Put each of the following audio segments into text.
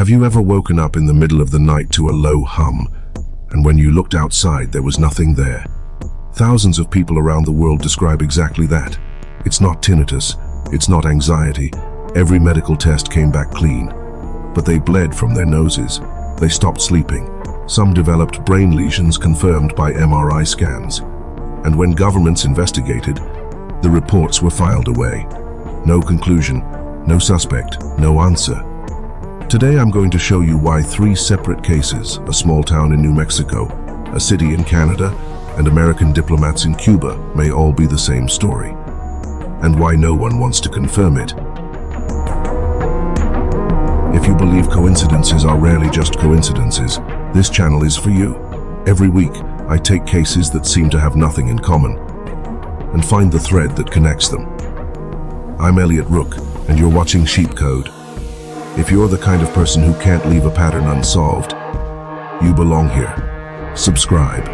Have you ever woken up in the middle of the night to a low hum, and when you looked outside there was nothing there? Thousands of people around the world describe exactly that. It's not tinnitus, it's not anxiety. Every medical test came back clean. But they bled from their noses. They stopped sleeping. Some developed brain lesions confirmed by MRI scans. And when governments investigated, the reports were filed away. No conclusion, no suspect, no answer. Today I'm going to show you why 3 separate cases, a small town in New Mexico, a city in Canada, and American diplomats in Cuba may all be the same story, and why no one wants to confirm it. If you believe coincidences are rarely just coincidences, this channel is for you. Every week, I take cases that seem to have nothing in common and find the thread that connects them. I'm Elliot Rook, and you're watching Sheep Code. If you're the kind of person who can't leave a pattern unsolved, you belong here. Subscribe.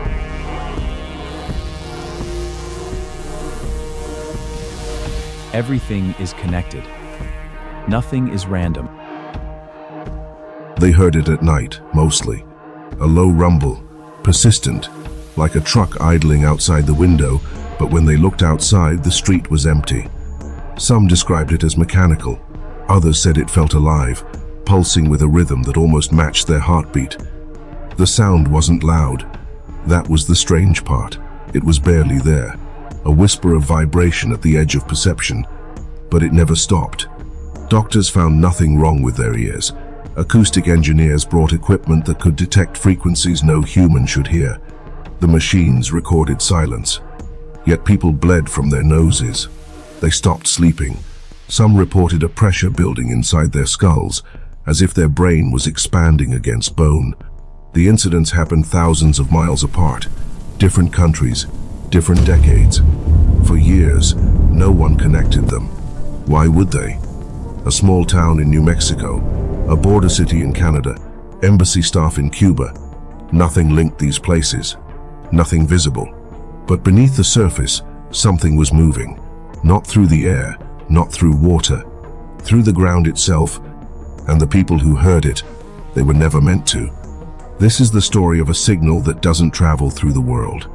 Everything is connected. Nothing is random. They heard it at night, mostly. A low rumble, persistent, like a truck idling outside the window, but when they looked outside, the street was empty. Some described it as mechanical. Others said it felt alive, pulsing with a rhythm that almost matched their heartbeat. The sound wasn't loud. That was the strange part. It was barely there. A whisper of vibration at the edge of perception, but it never stopped. Doctors found nothing wrong with their ears. Acoustic engineers brought equipment that could detect frequencies no human should hear. The machines recorded silence. Yet people bled from their noses. They stopped sleeping. Some reported a pressure building inside their skulls, as if their brain was expanding against bone. The incidents happened thousands of miles apart. Different countries, different decades. For years, no one connected them. Why would they? A small town in New Mexico, a border city in Canada, embassy staff in Cuba. Nothing linked these places. Nothing visible. But beneath the surface, something was moving. Not through the air, not through water, through the ground itself, and the people who heard it, they were never meant to. This is the story of a signal that doesn't travel through the world.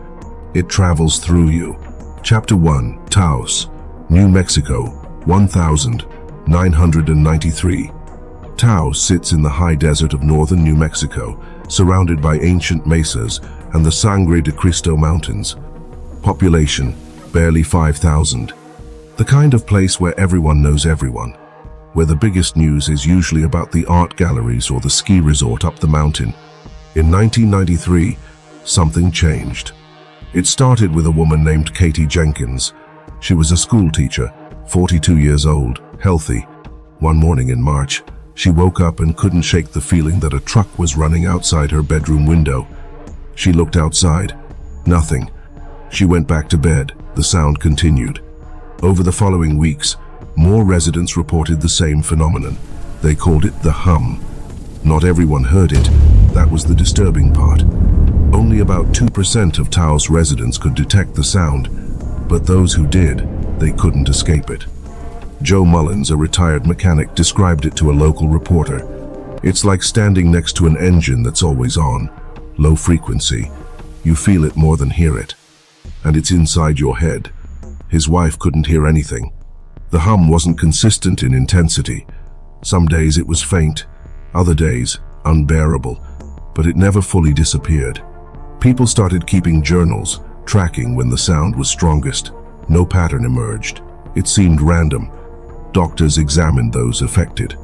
It travels through you. Chapter 1, Taos, New Mexico, 1993. Taos sits in the high desert of northern New Mexico, surrounded by ancient mesas and the Sangre de Cristo Mountains. Population, barely 5,000. The kind of place where everyone knows everyone, where the biggest news is usually about the art galleries or the ski resort up the mountain. In 1993, something changed. It started with a woman named Katie Jenkins. She was a school teacher, 42 years old, healthy. One morning in March, she woke up and couldn't shake the feeling that a truck was running outside her bedroom window. She looked outside. Nothing. She went back to bed. The sound continued. Over the following weeks, more residents reported the same phenomenon. They called it the hum. Not everyone heard it. That was the disturbing part. Only about 2% of Taos residents could detect the sound, but those who did, they couldn't escape it. Joe Mullins, a retired mechanic, described it to a local reporter. It's like standing next to an engine that's always on, low frequency. You feel it more than hear it. And it's inside your head. His wife couldn't hear anything. The hum wasn't consistent in intensity. Some days it was faint, other days unbearable, but it never fully disappeared. People started keeping journals, tracking when the sound was strongest. No pattern emerged. It seemed random. Doctors examined those affected.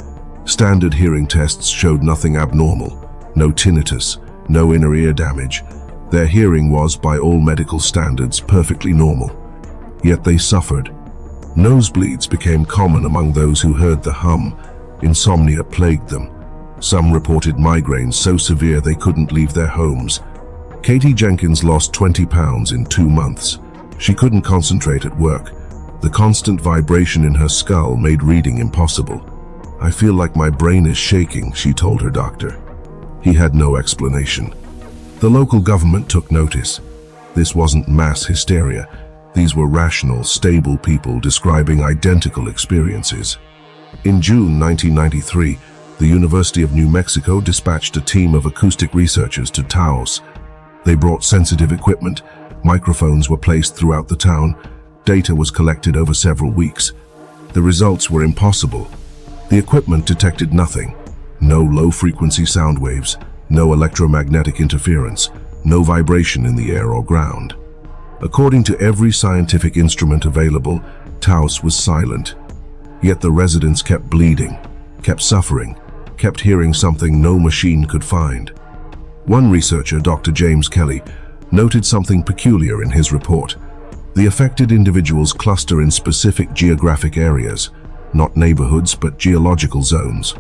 Standard hearing tests showed nothing abnormal. No tinnitus, no inner ear damage. Their hearing was, by all medical standards, perfectly normal. Yet they suffered. Nosebleeds became common among those who heard the hum. Insomnia plagued them. Some reported migraines so severe they couldn't leave their homes. Katie Jenkins lost 20 pounds in 2 months. She couldn't concentrate at work. The constant vibration in her skull made reading impossible. "I feel like my brain is shaking," she told her doctor. He had no explanation. The local government took notice. This wasn't mass hysteria. These were rational, stable people describing identical experiences. In June 1993, the University of New Mexico dispatched a team of acoustic researchers to Taos. They brought sensitive equipment, microphones were placed throughout the town, data was collected over several weeks. The results were impossible. The equipment detected nothing. No low-frequency sound waves, no electromagnetic interference, no vibration in the air or ground. According to every scientific instrument available, Taos was silent. Yet the residents kept bleeding, kept suffering, kept hearing something no machine could find. One researcher, Dr. James Kelly, noted something peculiar in his report. The affected individuals cluster in specific geographic areas, not neighborhoods but geological zones.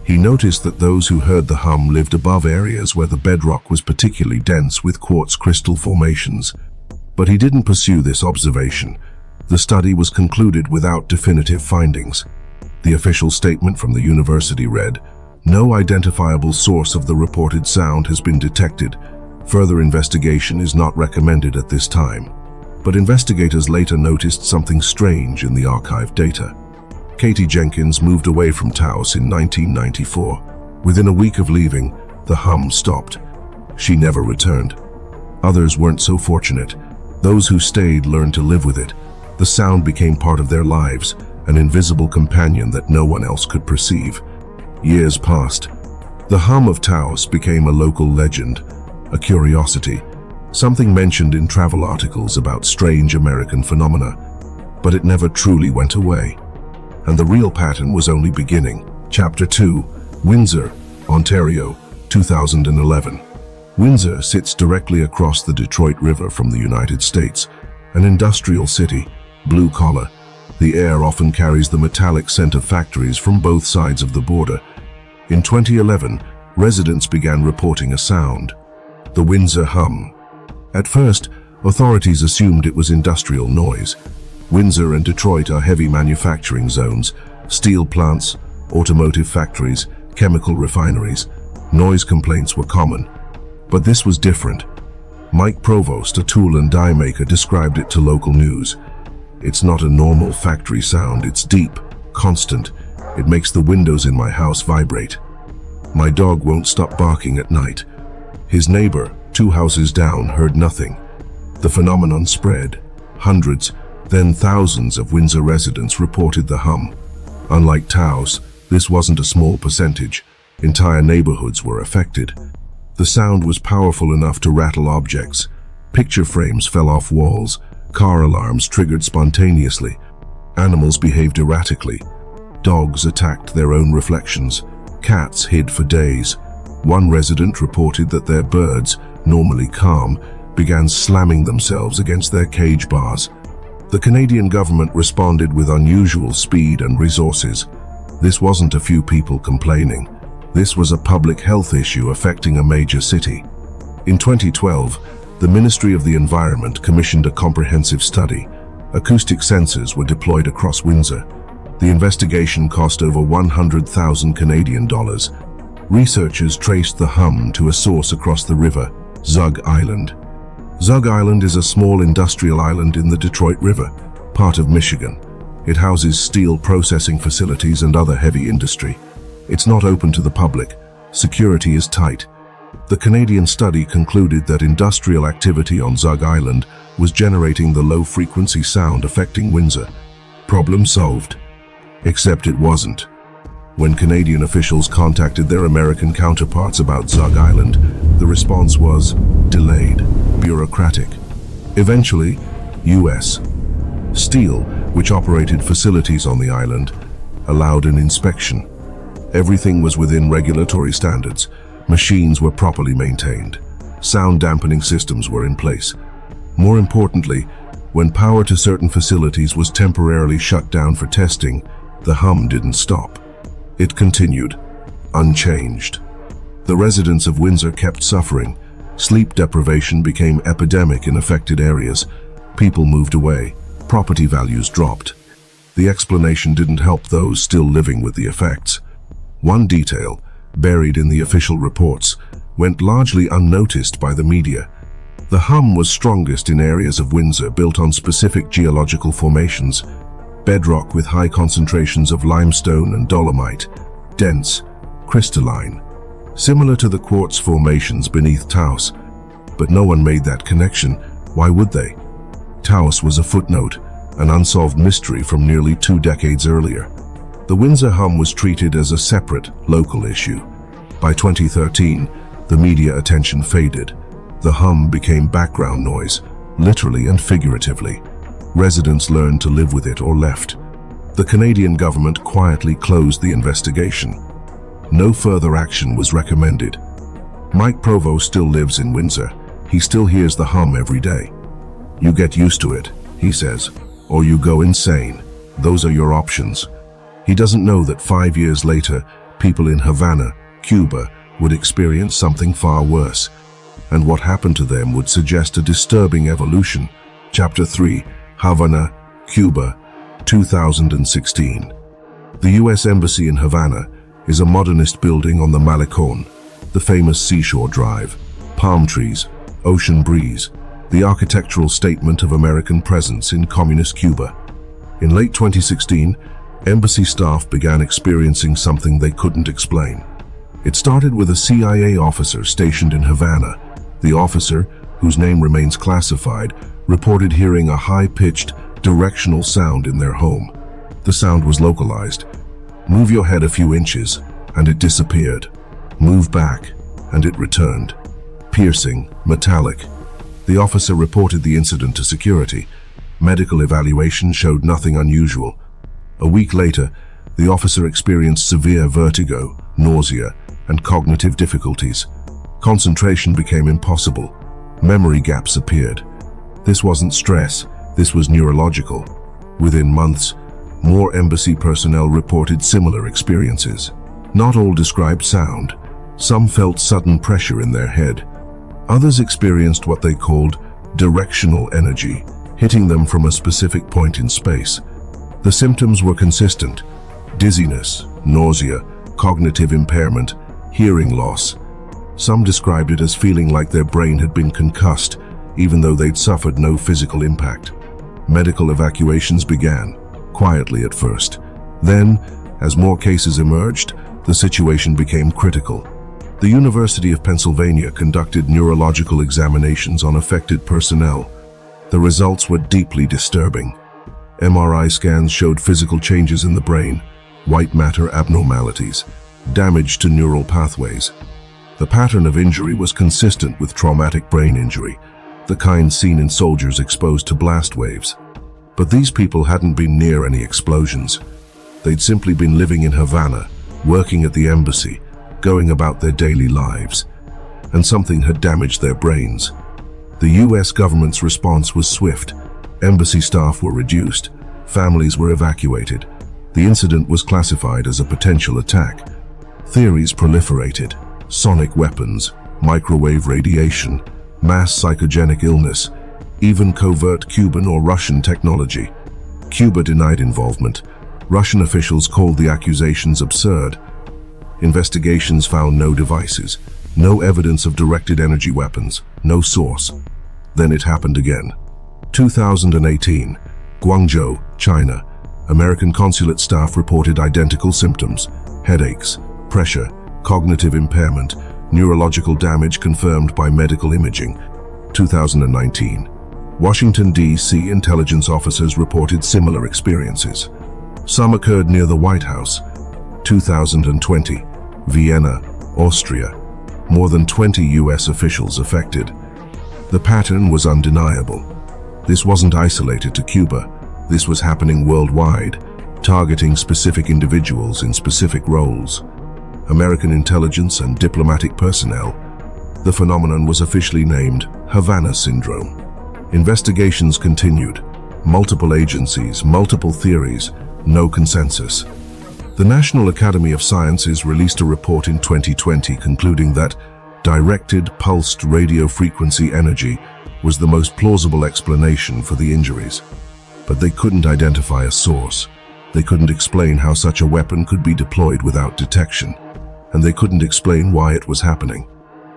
He noticed that those who heard the hum lived above areas where the bedrock was particularly dense with quartz crystal formations. But he didn't pursue this observation. The study was concluded without definitive findings. The official statement from the university read, "No identifiable source of the reported sound has been detected. Further investigation is not recommended at this time." But investigators later noticed something strange in the archived data. Katie Jenkins moved away from Taos in 1994. Within a week of leaving, the hum stopped. She never returned. Others weren't so fortunate. Those who stayed learned to live with it. The sound became part of their lives, an invisible companion that no one else could perceive. Years passed. The hum of Taos became a local legend, a curiosity, something mentioned in travel articles about strange American phenomena. But it never truly went away. And the real pattern was only beginning. Chapter 2, Windsor, Ontario, 2011. Windsor sits directly across the Detroit River from the United States, an industrial city, blue-collar. The air often carries the metallic scent of factories from both sides of the border. In 2011, residents began reporting a sound, the Windsor hum. At first, authorities assumed it was industrial noise. Windsor and Detroit are heavy manufacturing zones, steel plants, automotive factories, chemical refineries. Noise complaints were common. But this was different. Mike Provost, a tool and die maker, described it to local news. "It's not a normal factory sound, it's deep, constant. It makes the windows in my house vibrate. My dog won't stop barking at night." His neighbor, 2 houses down, heard nothing. The phenomenon spread. Hundreds, then thousands of Windsor residents reported the hum. Unlike Taos, this wasn't a small percentage. Entire neighborhoods were affected. The sound was powerful enough to rattle objects. Picture frames fell off walls. Car alarms triggered spontaneously. Animals behaved erratically. Dogs attacked their own reflections. Cats hid for days. One resident reported that their birds, normally calm, began slamming themselves against their cage bars. The Canadian government responded with unusual speed and resources. This wasn't a few people complaining. This was a public health issue affecting a major city. In 2012, the Ministry of the Environment commissioned a comprehensive study. Acoustic sensors were deployed across Windsor. The investigation cost over $100,000 Canadian dollars. Researchers traced the hum to a source across the river, Zug Island. Zug Island is a small industrial island in the Detroit River, part of Michigan. It houses steel processing facilities and other heavy industry. It's not open to the public. Security is tight. The Canadian study concluded that industrial activity on Zug Island was generating the low-frequency sound affecting Windsor. Problem solved. Except it wasn't. When Canadian officials contacted their American counterparts about Zug Island, the response was delayed, bureaucratic. Eventually, U.S. Steel, which operated facilities on the island, allowed an inspection. Everything was within regulatory standards. Machines were properly maintained. Sound dampening systems were in place. More importantly, when power to certain facilities was temporarily shut down for testing, the hum didn't stop. It continued, unchanged. The residents of Windsor kept suffering. Sleep deprivation became epidemic in affected areas. People moved away. Property values dropped. The explanation didn't help those still living with the effects. One detail, buried in the official reports, went largely unnoticed by the media. The hum was strongest in areas of Windsor built on specific geological formations. Bedrock with high concentrations of limestone and dolomite, dense, crystalline, similar to the quartz formations beneath Taos. But no one made that connection. Why would they? Taos was a footnote, an unsolved mystery from nearly 2 decades earlier. The Windsor hum was treated as a separate, local issue. By 2013, the media attention faded. The hum became background noise, literally and figuratively. Residents learned to live with it or left. The Canadian government quietly closed the investigation. No further action was recommended. Mike Provost still lives in Windsor. He still hears the hum every day. You get used to it, he says, or you go insane. Those are your options. He doesn't know that 5 years later, people in Havana, Cuba, would experience something far worse. And what happened to them would suggest a disturbing evolution. Chapter 3, Havana, Cuba, 2016. The U.S. Embassy in Havana is a modernist building on the Malecón, the famous seashore drive, palm trees, ocean breeze, the architectural statement of American presence in communist Cuba. In late 2016, embassy staff began experiencing something they couldn't explain. It started with a CIA officer stationed in Havana. The officer, whose name remains classified, reported hearing a high-pitched, directional sound in their home. The sound was localized. Move your head a few inches, and it disappeared. Move back, and it returned. Piercing, metallic. The officer reported the incident to security. Medical evaluation showed nothing unusual. A week later, the officer experienced severe vertigo, nausea, and cognitive difficulties. Concentration became impossible. Memory gaps appeared. This wasn't stress, this was neurological. Within months, more embassy personnel reported similar experiences. Not all described sound. Some felt sudden pressure in their head. Others experienced what they called directional energy, hitting them from a specific point in space. The symptoms were consistent: dizziness, nausea, cognitive impairment, hearing loss. Some described it as feeling like their brain had been concussed, even though they'd suffered no physical impact. Medical evacuations began, quietly at first. Then, as more cases emerged, the situation became critical. The University of Pennsylvania conducted neurological examinations on affected personnel. The results were deeply disturbing. MRI scans showed physical changes in the brain, white matter abnormalities, damage to neural pathways. The pattern of injury was consistent with traumatic brain injury, the kind seen in soldiers exposed to blast waves. But these people hadn't been near any explosions. They'd simply been living in Havana, working at the embassy, going about their daily lives. And something had damaged their brains. The US government's response was swift. Embassy staff were reduced. Families were evacuated. The incident was classified as a potential attack. Theories proliferated: sonic weapons, microwave radiation, mass psychogenic illness, even covert Cuban or Russian technology. Cuba denied involvement. Russian officials called the accusations absurd. Investigations found no devices, no evidence of directed energy weapons, no source. Then it happened again. 2018, Guangzhou, China. American consulate staff reported identical symptoms: headaches, pressure, cognitive impairment, neurological damage confirmed by medical imaging. 2019, Washington, D.C. intelligence officers reported similar experiences. Some occurred near the White House. 2020, Vienna, Austria. More than 20 U.S. officials affected. The pattern was undeniable. This wasn't isolated to Cuba. This was happening worldwide, targeting specific individuals in specific roles. American intelligence and diplomatic personnel. The phenomenon was officially named Havana Syndrome. Investigations continued. Multiple agencies, multiple theories, no consensus. The National Academy of Sciences released a report in 2020 concluding that directed pulsed radio frequency energy was the most plausible explanation for the injuries. But they couldn't identify a source. They couldn't explain how such a weapon could be deployed without detection. And they couldn't explain why it was happening.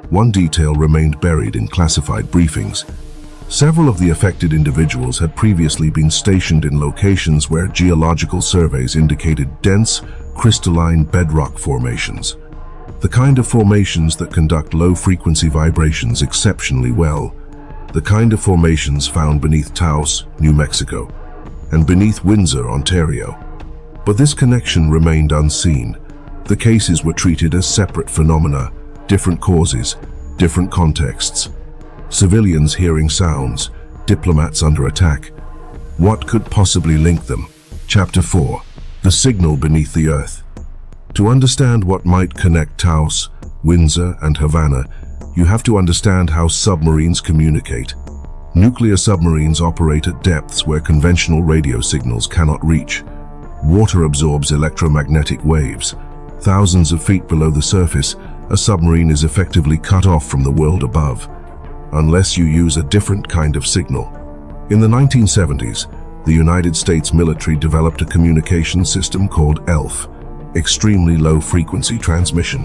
One detail remained buried in classified briefings. Several of the affected individuals had previously been stationed in locations where geological surveys indicated dense, crystalline bedrock formations. the kind of formations that conduct low-frequency vibrations exceptionally well, the kind of formations found beneath Taos, New Mexico, and beneath Windsor, Ontario. But this connection remained unseen. The cases were treated as separate phenomena, different causes, different contexts. Civilians hearing sounds, diplomats under attack. What could possibly link them? Chapter 4. The signal beneath the earth. To understand what might connect Taos, Windsor, and Havana, you have to understand how submarines communicate. Nuclear submarines operate at depths where conventional radio signals cannot reach. Water absorbs electromagnetic waves. Thousands of feet below the surface, a submarine is effectively cut off from the world above, unless you use a different kind of signal. In the 1970s, the United States military developed a communication system called ELF, extremely low-frequency transmission.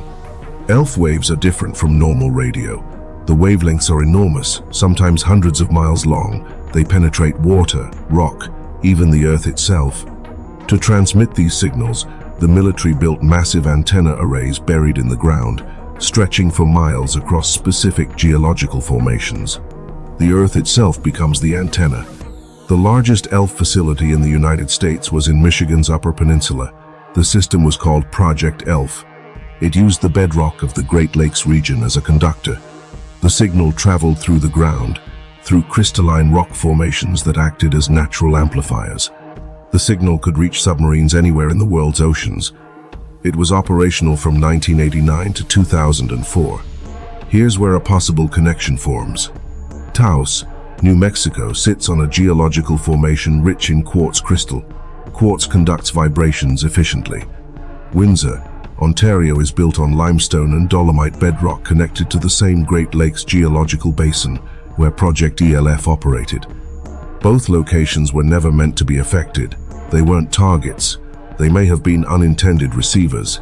ELF waves are different from normal radio. The wavelengths are enormous, sometimes hundreds of miles long. They penetrate water, rock, even the earth itself. To transmit these signals, the military built massive antenna arrays buried in the ground, stretching for miles across specific geological formations. The earth itself becomes the antenna. The largest ELF facility in the United States was in Michigan's Upper Peninsula. The system was called Project ELF. It used the bedrock of the Great Lakes region as a conductor. The signal traveled through the ground, through crystalline rock formations that acted as natural amplifiers. The signal could reach submarines anywhere in the world's oceans. It was operational from 1989 to 2004. Here's where a possible connection forms. Taos, New Mexico sits on a geological formation rich in quartz crystal. Quartz conducts vibrations efficiently. Windsor, Ontario is built on limestone and dolomite bedrock connected to the same Great Lakes geological basin where Project ELF operated. Both locations were never meant to be affected. They weren't targets. They may have been unintended receivers.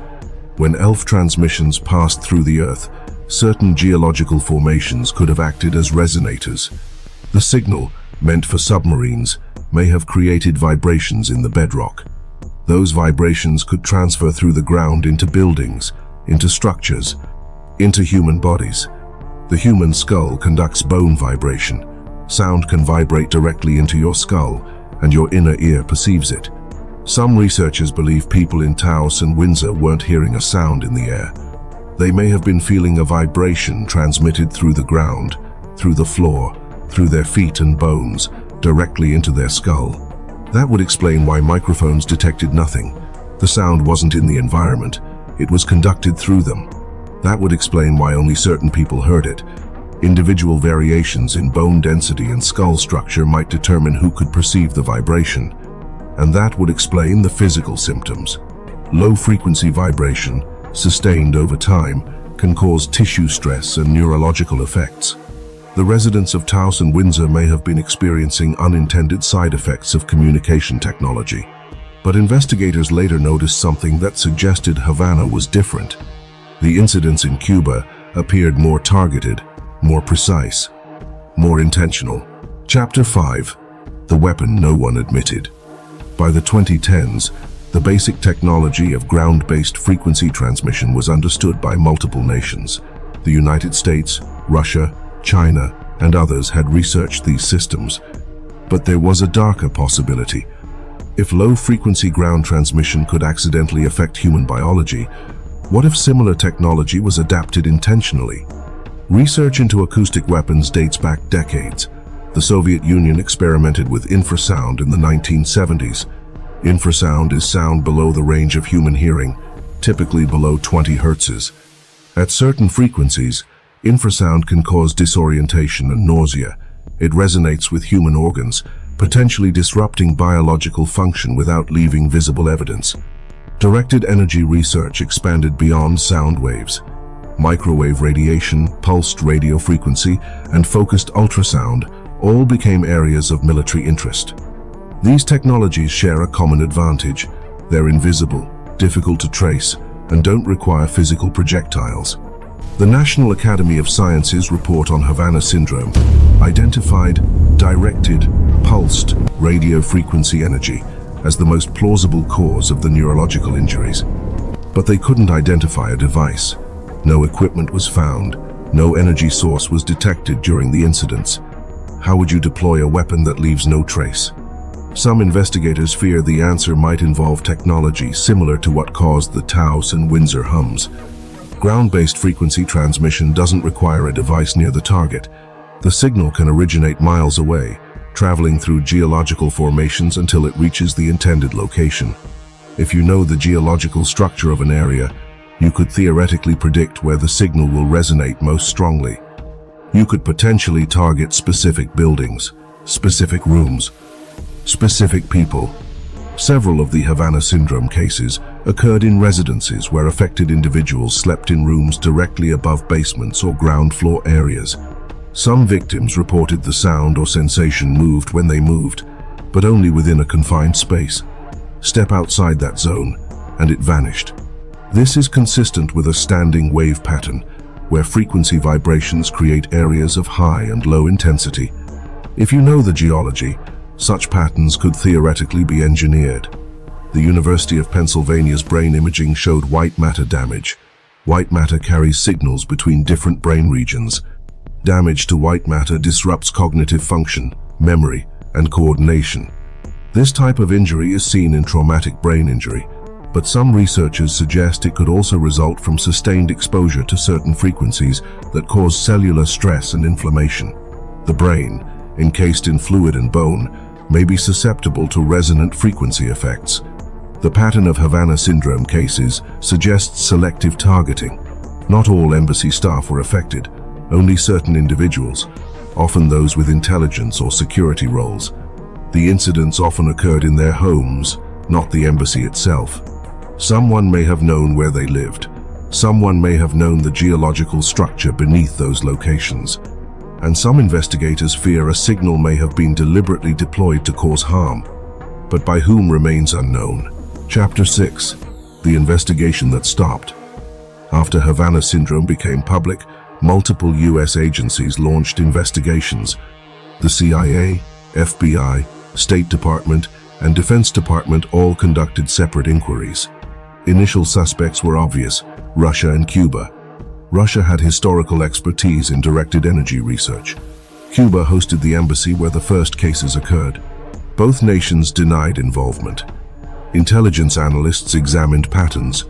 When ELF transmissions passed through the earth, certain geological formations could have acted as resonators. The signal, meant for submarines, may have created vibrations in the bedrock. Those vibrations could transfer through the ground into buildings, into structures, into human bodies. The human skull conducts bone vibration. Sound can vibrate directly into your skull, and your inner ear perceives it. Some researchers believe people in Taos and Windsor weren't hearing a sound in the air. They may have been feeling a vibration transmitted through the ground, through the floor, through their feet and bones, directly into their skull. That would explain why microphones detected nothing. The sound wasn't in the environment, it was conducted through them. That would explain why only certain people heard it. Individual variations in bone density and skull structure might determine who could perceive the vibration. And that would explain the physical symptoms. Low-frequency vibration, sustained over time, can cause tissue stress and neurological effects. The residents of Taos and Windsor may have been experiencing unintended side effects of communication technology. But investigators later noticed something that suggested Havana was different. The incidents in Cuba appeared more targeted, more precise, more intentional. Chapter 5. The weapon no one admitted. By the 2010s, the basic technology of ground-based frequency transmission was understood by multiple nations. The United States, Russia, China, and others had researched these systems. But there was a darker possibility. If low-frequency ground transmission could accidentally affect human biology, what if similar technology was adapted intentionally? Research into acoustic weapons dates back decades. The Soviet Union experimented with infrasound in the 1970s. Infrasound is sound below the range of human hearing, typically below 20 hertzes. At certain frequencies, infrasound can cause disorientation and nausea. It resonates with human organs, potentially disrupting biological function without leaving visible evidence. Directed energy research expanded beyond sound waves. Microwave radiation, pulsed radio frequency, and focused ultrasound all became areas of military interest. These technologies share a common advantage. They're invisible, difficult to trace, and don't require physical projectiles. The National Academy of Sciences report on Havana syndrome identified directed, pulsed radio frequency energy as the most plausible cause of the neurological injuries. But they couldn't identify a device. No equipment was found. No energy source was detected during the incidents. How would you deploy a weapon that leaves no trace? Some investigators fear the answer might involve technology similar to what caused the Taos and Windsor hums. Ground-based frequency transmission doesn't require a device near the target. The signal can originate miles away, traveling through geological formations until it reaches the intended location. If you know the geological structure of an area, you could theoretically predict where the signal will resonate most strongly. You could potentially target specific buildings, specific rooms, specific people. Several of the Havana syndrome cases occurred in residences where affected individuals slept in rooms directly above basements or ground floor areas. Some victims reported the sound or sensation moved when they moved, but only within a confined space. Step outside that zone, and it vanished. This is consistent with a standing wave pattern, where frequency vibrations create areas of high and low intensity. If you know the geology, such patterns could theoretically be engineered. The University of Pennsylvania's brain imaging showed white matter damage. White matter carries signals between different brain regions. Damage to white matter disrupts cognitive function, memory, and coordination. This type of injury is seen in traumatic brain injury, but some researchers suggest it could also result from sustained exposure to certain frequencies that cause cellular stress and inflammation. The brain, encased in fluid and bone, may be susceptible to resonant frequency effects. The pattern of Havana syndrome cases suggests selective targeting. Not all embassy staff were affected, only certain individuals, often those with intelligence or security roles. The incidents often occurred in their homes, not the embassy itself. Someone may have known where they lived. Someone may have known the geological structure beneath those locations. And some investigators fear a signal may have been deliberately deployed to cause harm, but by whom remains unknown. Chapter 6. The investigation that stopped. After Havana syndrome became public, multiple U.S. agencies launched investigations. The CIA, FBI, State Department, and Defense Department all conducted separate inquiries. Initial suspects were obvious: Russia and Cuba. Russia had historical expertise in directed energy research. Cuba hosted the embassy where the first cases occurred. Both nations denied involvement. Intelligence analysts examined patterns.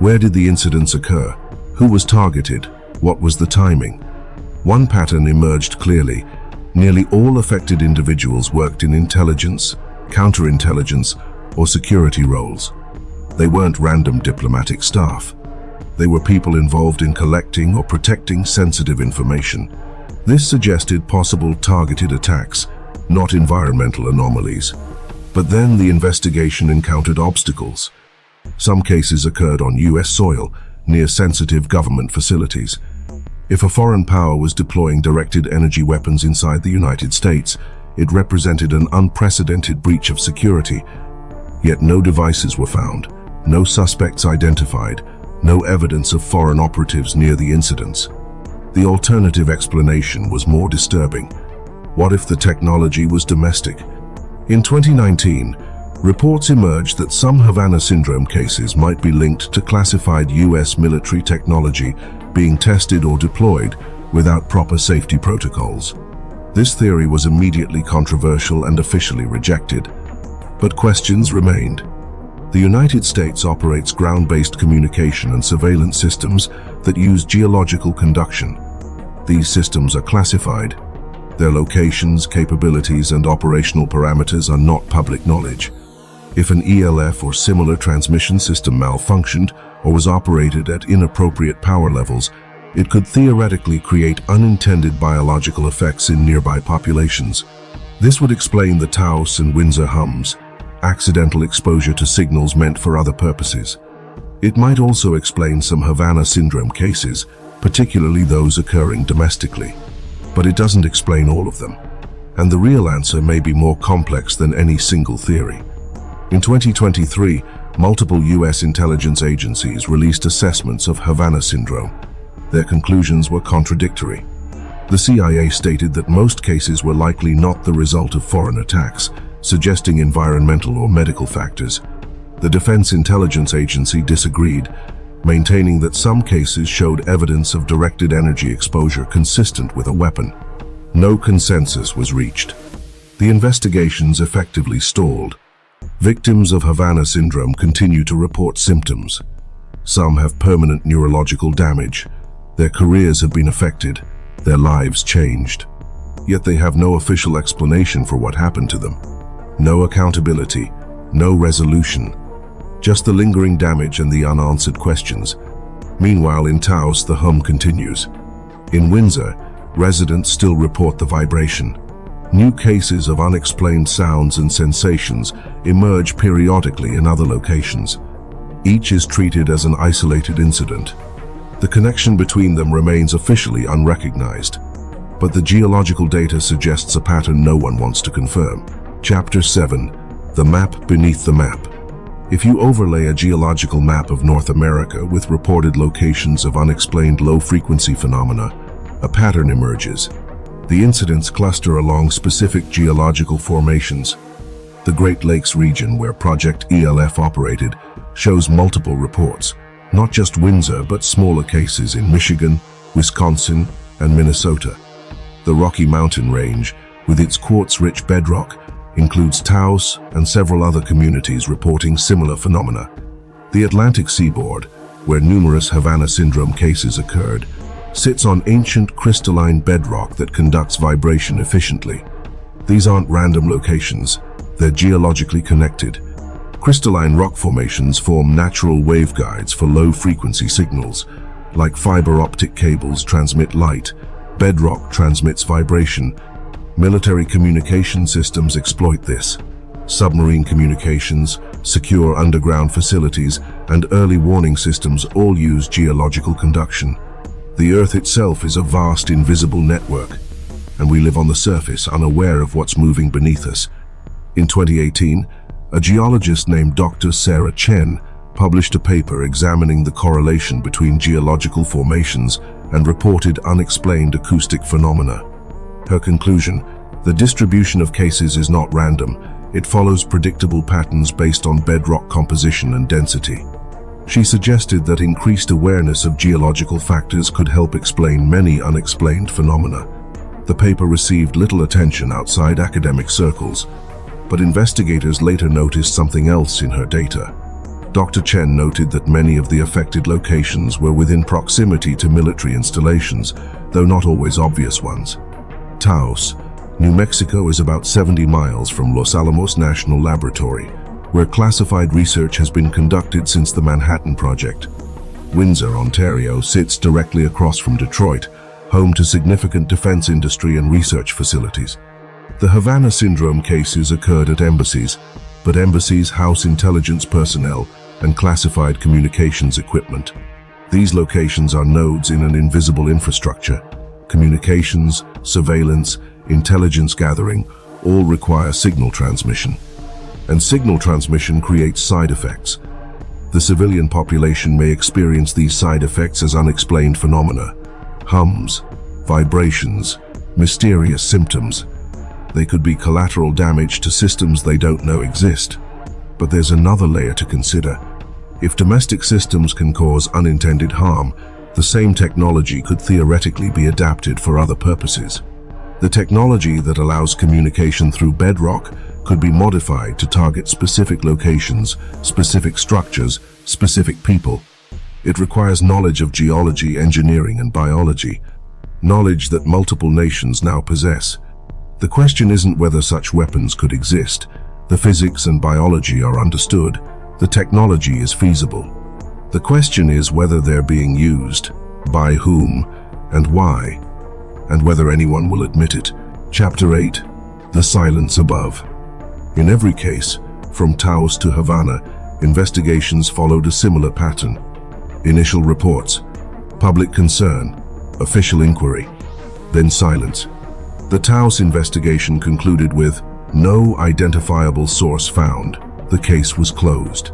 Where did the incidents occur? Who was targeted? What was the timing? One pattern emerged clearly. Nearly all affected individuals worked in intelligence, counterintelligence, or security roles. They weren't random diplomatic staff. They were people involved in collecting or protecting sensitive information. This suggested possible targeted attacks, not environmental anomalies. But then the investigation encountered obstacles. Some cases occurred on U.S. soil, near sensitive government facilities. If a foreign power was deploying directed energy weapons inside the United States, it represented an unprecedented breach of security. Yet no devices were found, no suspects identified, no evidence of foreign operatives near the incidents. The alternative explanation was more disturbing. What if the technology was domestic? In 2019, reports emerged that some Havana syndrome cases might be linked to classified U.S. military technology being tested or deployed without proper safety protocols. This theory was immediately controversial and officially rejected. But questions remained. The United States operates ground-based communication and surveillance systems that use geological conduction. These systems are classified. Their locations, capabilities, and operational parameters are not public knowledge. If an ELF or similar transmission system malfunctioned or was operated at inappropriate power levels, it could theoretically create unintended biological effects in nearby populations. This would explain the Taos and Windsor hums, accidental exposure to signals meant for other purposes. It might also explain some Havana syndrome cases, particularly those occurring domestically. But it doesn't explain all of them. And the real answer may be more complex than any single theory. In 2023, multiple U.S. intelligence agencies released assessments of Havana syndrome. Their conclusions were contradictory. The CIA stated that most cases were likely not the result of foreign attacks, suggesting environmental or medical factors. The Defense Intelligence Agency disagreed. maintaining that some cases showed evidence of directed energy exposure consistent with a weapon. No consensus was reached. The investigations effectively stalled. Victims of Havana syndrome continue to report symptoms. Some have permanent neurological damage. Their careers have been affected, their lives changed. Yet they have no official explanation for what happened to them. No accountability, no resolution. Just the lingering damage and the unanswered questions. Meanwhile, in Taos, the hum continues. In Windsor, residents still report the vibration. New cases of unexplained sounds and sensations emerge periodically in other locations. Each is treated as an isolated incident. The connection between them remains officially unrecognized, but the geological data suggests a pattern no one wants to confirm. Chapter 7. The Map Beneath the Map. If you overlay a geological map of North America with reported locations of unexplained low-frequency phenomena, a pattern emerges. The incidents cluster along specific geological formations. The Great Lakes region, where Project ELF operated, shows multiple reports, not just Windsor but smaller cases in Michigan, Wisconsin, and Minnesota. The Rocky Mountain Range, with its quartz-rich bedrock, includes Taos and several other communities reporting similar phenomena. The Atlantic seaboard, where numerous Havana syndrome cases occurred, sits on ancient crystalline bedrock that conducts vibration efficiently. These aren't random locations, they're geologically connected. Crystalline rock formations form natural waveguides for low-frequency signals. Like fiber optic cables transmit light, bedrock transmits vibration. Military communication systems exploit this. Submarine communications, secure underground facilities, and early warning systems all use geological conduction. The Earth itself is a vast invisible network, and we live on the surface unaware of what's moving beneath us. In 2018, a geologist named Dr. Sarah Chen published a paper examining the correlation between geological formations and reported unexplained acoustic phenomena. Her conclusion: the distribution of cases is not random, it follows predictable patterns based on bedrock composition and density. She suggested that increased awareness of geological factors could help explain many unexplained phenomena. The paper received little attention outside academic circles, but investigators later noticed something else in her data. Dr. Chen noted that many of the affected locations were within proximity to military installations, though not always obvious ones. Taos, New Mexico is about 70 miles from Los Alamos National Laboratory, where classified research has been conducted since the Manhattan Project. Windsor, Ontario, sits directly across from Detroit, home to significant defense industry and research facilities. The Havana syndrome cases occurred at embassies, but embassies house intelligence personnel and classified communications equipment. These locations are nodes in an invisible infrastructure. Communications, surveillance, intelligence gathering all require signal transmission. And signal transmission creates side effects. The civilian population may experience these side effects as unexplained phenomena: hums, vibrations, mysterious symptoms. They could be collateral damage to systems they don't know exist. But there's another layer to consider. If domestic systems can cause unintended harm, the same technology could theoretically be adapted for other purposes. The technology that allows communication through bedrock could be modified to target specific locations, specific structures, specific people. It requires knowledge of geology, engineering, and biology, knowledge that multiple nations now possess. The question isn't whether such weapons could exist. The physics and biology are understood. The technology is feasible. The question is whether they're being used, by whom, and why, and whether anyone will admit it. Chapter 8. The Silence Above. In every case, from Taos to Havana, investigations followed a similar pattern. Initial reports, public concern, official inquiry, then silence. The Taos investigation concluded with no identifiable source found. The case was closed.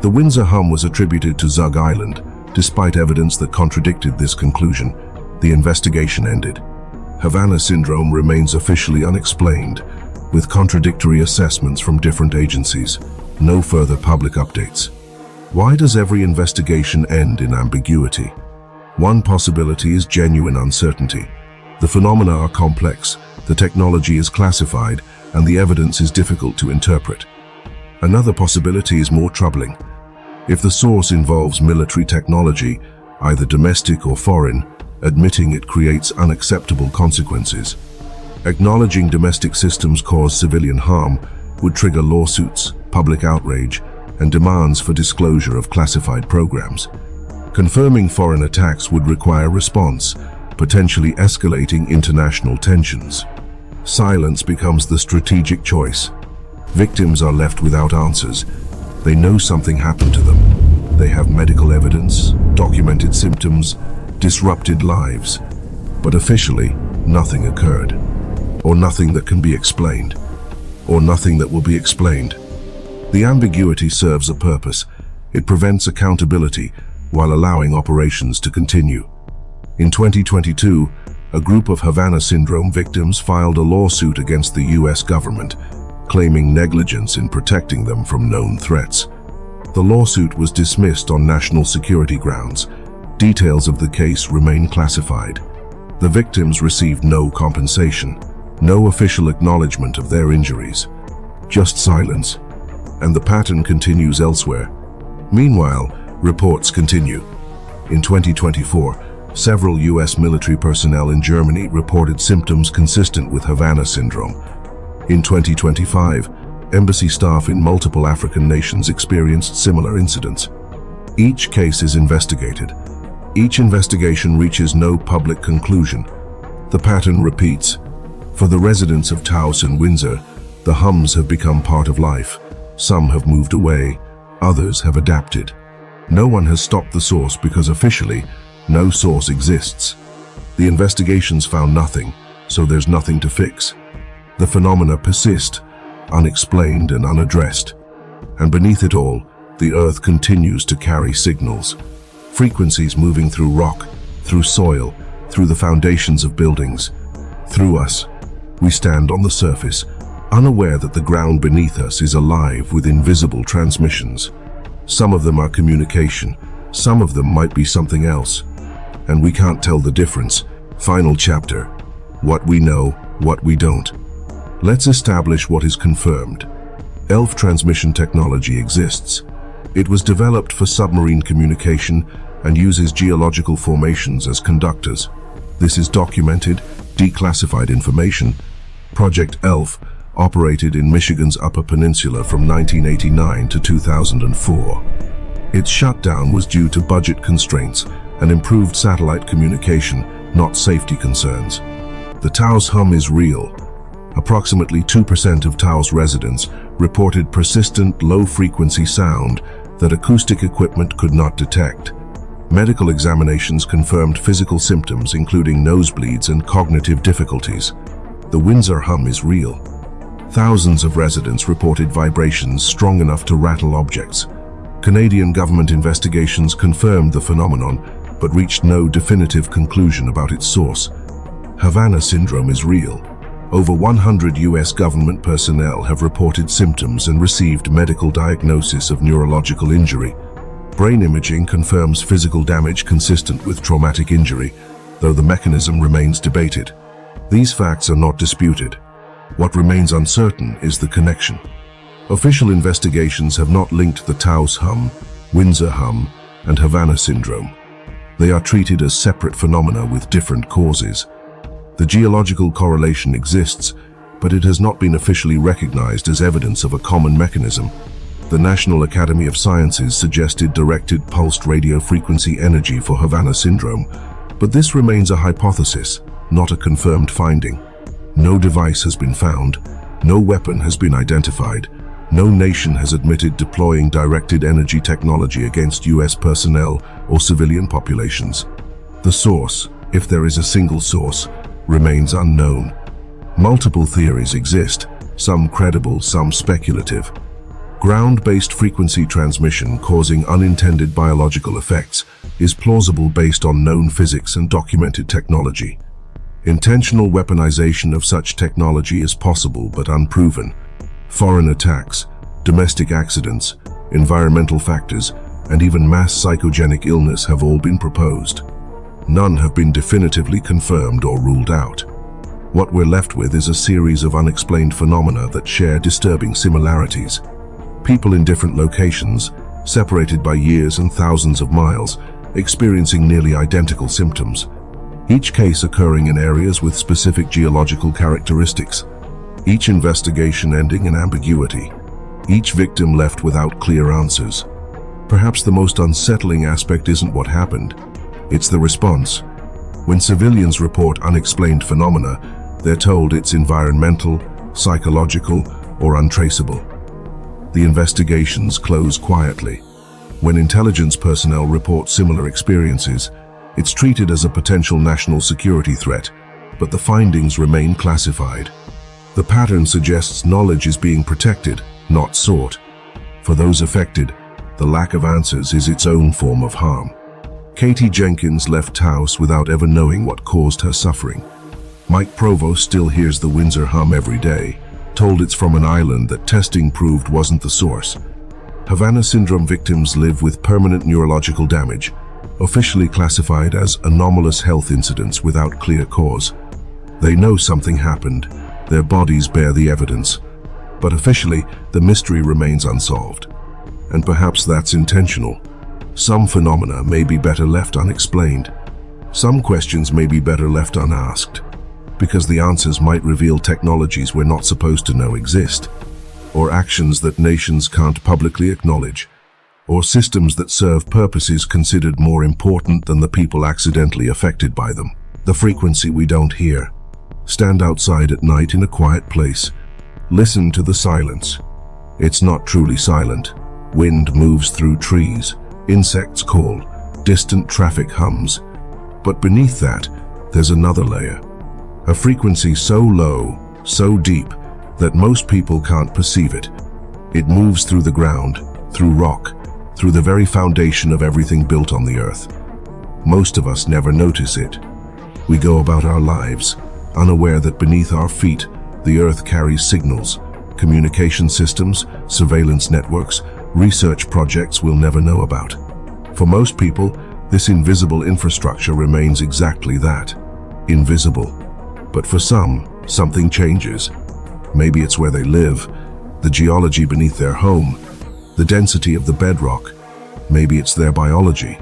The Windsor hum was attributed to Zug Island. Despite evidence that contradicted this conclusion, the investigation ended. Havana syndrome remains officially unexplained, with contradictory assessments from different agencies. No further public updates. Why does every investigation end in ambiguity? One possibility is genuine uncertainty. The phenomena are complex, the technology is classified, and the evidence is difficult to interpret. Another possibility is more troubling. If the source involves military technology, either domestic or foreign, admitting it creates unacceptable consequences. Acknowledging domestic systems cause civilian harm would trigger lawsuits, public outrage, and demands for disclosure of classified programs. Confirming foreign attacks would require response, potentially escalating international tensions. Silence becomes the strategic choice. Victims are left without answers. They know something happened to them. They have medical evidence, documented symptoms, disrupted lives. But officially, nothing occurred. Or nothing that can be explained. Or nothing that will be explained. The ambiguity serves a purpose. It prevents accountability while allowing operations to continue. In 2022, a group of Havana syndrome victims filed a lawsuit against the US government, claiming negligence in protecting them from known threats. The lawsuit was dismissed on national security grounds. Details of the case remain classified. The victims received no compensation, no official acknowledgement of their injuries, just silence. And the pattern continues elsewhere. Meanwhile, reports continue. In 2024, several US military personnel in Germany reported symptoms consistent with Havana syndrome. In 2025, embassy staff in multiple African nations experienced similar incidents. Each case is investigated. Each investigation reaches no public conclusion. The pattern repeats. For the residents of Taos and Windsor, the hums have become part of life. Some have moved away, others have adapted. No one has stopped the source because officially, no source exists. The investigations found nothing, so there's nothing to fix. The phenomena persist, unexplained and unaddressed. And beneath it all, the Earth continues to carry signals. Frequencies moving through rock, through soil, through the foundations of buildings. Through us, we stand on the surface, unaware that the ground beneath us is alive with invisible transmissions. Some of them are communication, some of them might be something else. And we can't tell the difference. Final chapter. What we know, what we don't. Let's establish what is confirmed. ELF transmission technology exists. It was developed for submarine communication and uses geological formations as conductors. This is documented, declassified information. Project ELF operated in Michigan's Upper Peninsula from 1989 to 2004. Its shutdown was due to budget constraints and improved satellite communication, not safety concerns. The Taos hum is real. Approximately 2% of Taos residents reported persistent low-frequency sound that acoustic equipment could not detect. Medical examinations confirmed physical symptoms including nosebleeds and cognitive difficulties. The Windsor hum is real. Thousands of residents reported vibrations strong enough to rattle objects. Canadian government investigations confirmed the phenomenon, but reached no definitive conclusion about its source. Havana syndrome is real. Over 100 US government personnel have reported symptoms and received medical diagnosis of neurological injury. Brain imaging confirms physical damage consistent with traumatic injury, though the mechanism remains debated. These facts are not disputed. What remains uncertain is the connection. Official investigations have not linked the Taos hum, Windsor hum, and Havana syndrome. They are treated as separate phenomena with different causes. The geological correlation exists, but it has not been officially recognized as evidence of a common mechanism. The National Academy of Sciences suggested directed pulsed radio frequency energy for Havana syndrome, but this remains a hypothesis, not a confirmed finding. No device has been found, no weapon has been identified, no nation has admitted deploying directed energy technology against US personnel or civilian populations. The source, if there is a single source, remains unknown. Multiple theories exist, some credible, some speculative. Ground-based frequency transmission causing unintended biological effects is plausible based on known physics and documented technology. Intentional weaponization of such technology is possible but unproven. Foreign attacks, domestic accidents, environmental factors, and even mass psychogenic illness have all been proposed. None have been definitively confirmed or ruled out. What we're left with is a series of unexplained phenomena that share disturbing similarities. People in different locations, separated by years and thousands of miles, experiencing nearly identical symptoms. Each case occurring in areas with specific geological characteristics. Each investigation ending in ambiguity. Each victim left without clear answers. Perhaps the most unsettling aspect isn't what happened. It's the response. When civilians report unexplained phenomena, they're told it's environmental, psychological, or untraceable. The investigations close quietly. When intelligence personnel report similar experiences, it's treated as a potential national security threat, but the findings remain classified. The pattern suggests knowledge is being protected, not sought. For those affected, the lack of answers is its own form of harm. Katie Jenkins left Taos without ever knowing what caused her suffering. Mike Provost still hears the Windsor hum every day, told it's from an island that testing proved wasn't the source. Havana syndrome victims live with permanent neurological damage, officially classified as anomalous health incidents without clear cause. They know something happened, their bodies bear the evidence, but officially the mystery remains unsolved. And perhaps that's intentional. Some phenomena may be better left unexplained. Some questions may be better left unasked, because the answers might reveal technologies we're not supposed to know exist, or actions that nations can't publicly acknowledge, or systems that serve purposes considered more important than the people accidentally affected by them. The frequency we don't hear. Stand outside at night in a quiet place. Listen to the silence. It's not truly silent. Wind moves through trees. Insects call, distant traffic hums. But beneath that, there's another layer. A frequency so low, so deep, that most people can't perceive it. It moves through the ground, through rock, through the very foundation of everything built on the earth. Most of us never notice it. We go about our lives, unaware that beneath our feet, the earth carries signals, communication systems, surveillance networks, research projects we'll never know about. For most people, this invisible infrastructure remains exactly that, invisible. But for some, something changes. Maybe it's where they live, the geology beneath their home, the density of the bedrock. Maybe it's their biology,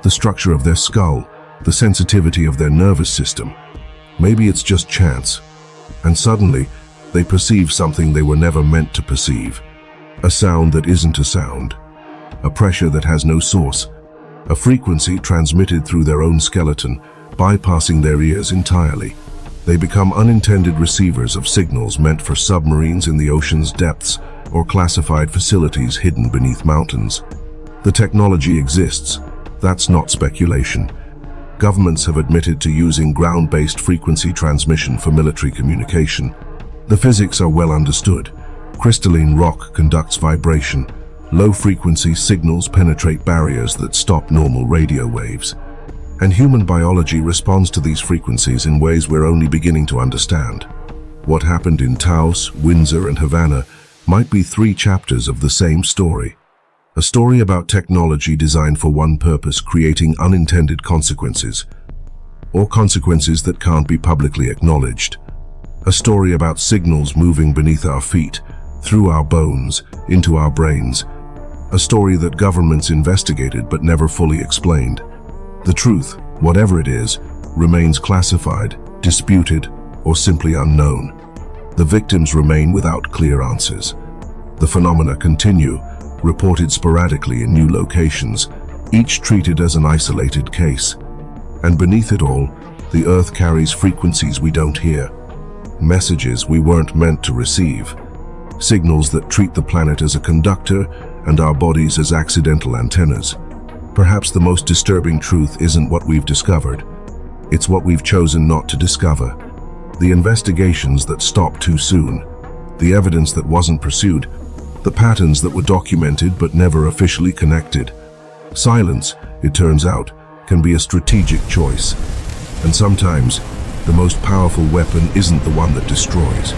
the structure of their skull, the sensitivity of their nervous system. Maybe it's just chance. And suddenly, they perceive something they were never meant to perceive. A sound that isn't a sound. A pressure that has no source. A frequency transmitted through their own skeleton, bypassing their ears entirely. They become unintended receivers of signals meant for submarines in the ocean's depths or classified facilities hidden beneath mountains. The technology exists. That's not speculation. Governments have admitted to using ground-based frequency transmission for military communication. The physics are well understood. Crystalline rock conducts vibration. Low-frequency signals penetrate barriers that stop normal radio waves. And human biology responds to these frequencies in ways we're only beginning to understand. What happened in Taos, Windsor, and Havana might be 3 chapters of the same story. A story about technology designed for one purpose, creating unintended consequences, or consequences that can't be publicly acknowledged. A story about signals moving beneath our feet, through our bones, into our brains. A story that governments investigated but never fully explained. The truth, whatever it is, remains classified, disputed, or simply unknown. The victims remain without clear answers. The phenomena continue, reported sporadically in new locations, each treated as an isolated case. And beneath it all, the Earth carries frequencies we don't hear. Messages we weren't meant to receive. Signals that treat the planet as a conductor and our bodies as accidental antennas. Perhaps the most disturbing truth isn't what we've discovered. It's what we've chosen not to discover. The investigations that stopped too soon. The evidence that wasn't pursued. The patterns that were documented but never officially connected. Silence, it turns out, can be a strategic choice. And sometimes, the most powerful weapon isn't the one that destroys.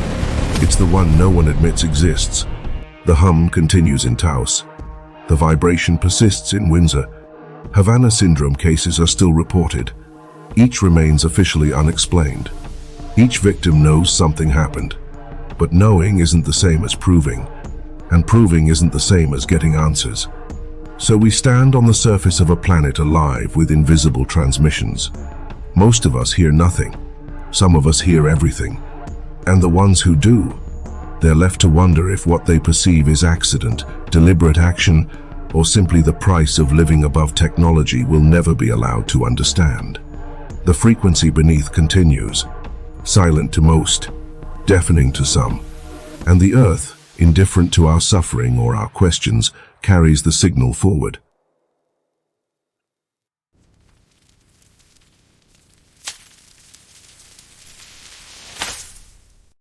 It's the one no one admits exists. The hum continues in Taos. The vibration persists in Windsor. Havana syndrome cases are still reported. Each remains officially unexplained. Each victim knows something happened. But knowing isn't the same as proving, and proving isn't the same as getting answers. So we stand on the surface of a planet alive with invisible transmissions. Most of us hear nothing. Some of us hear everything. And the ones who do, they're left to wonder if what they perceive is accident, deliberate action, or simply the price of living above technology we'll never be allowed to understand. The frequency beneath continues, silent to most, deafening to some, and the Earth, indifferent to our suffering or our questions, carries the signal forward.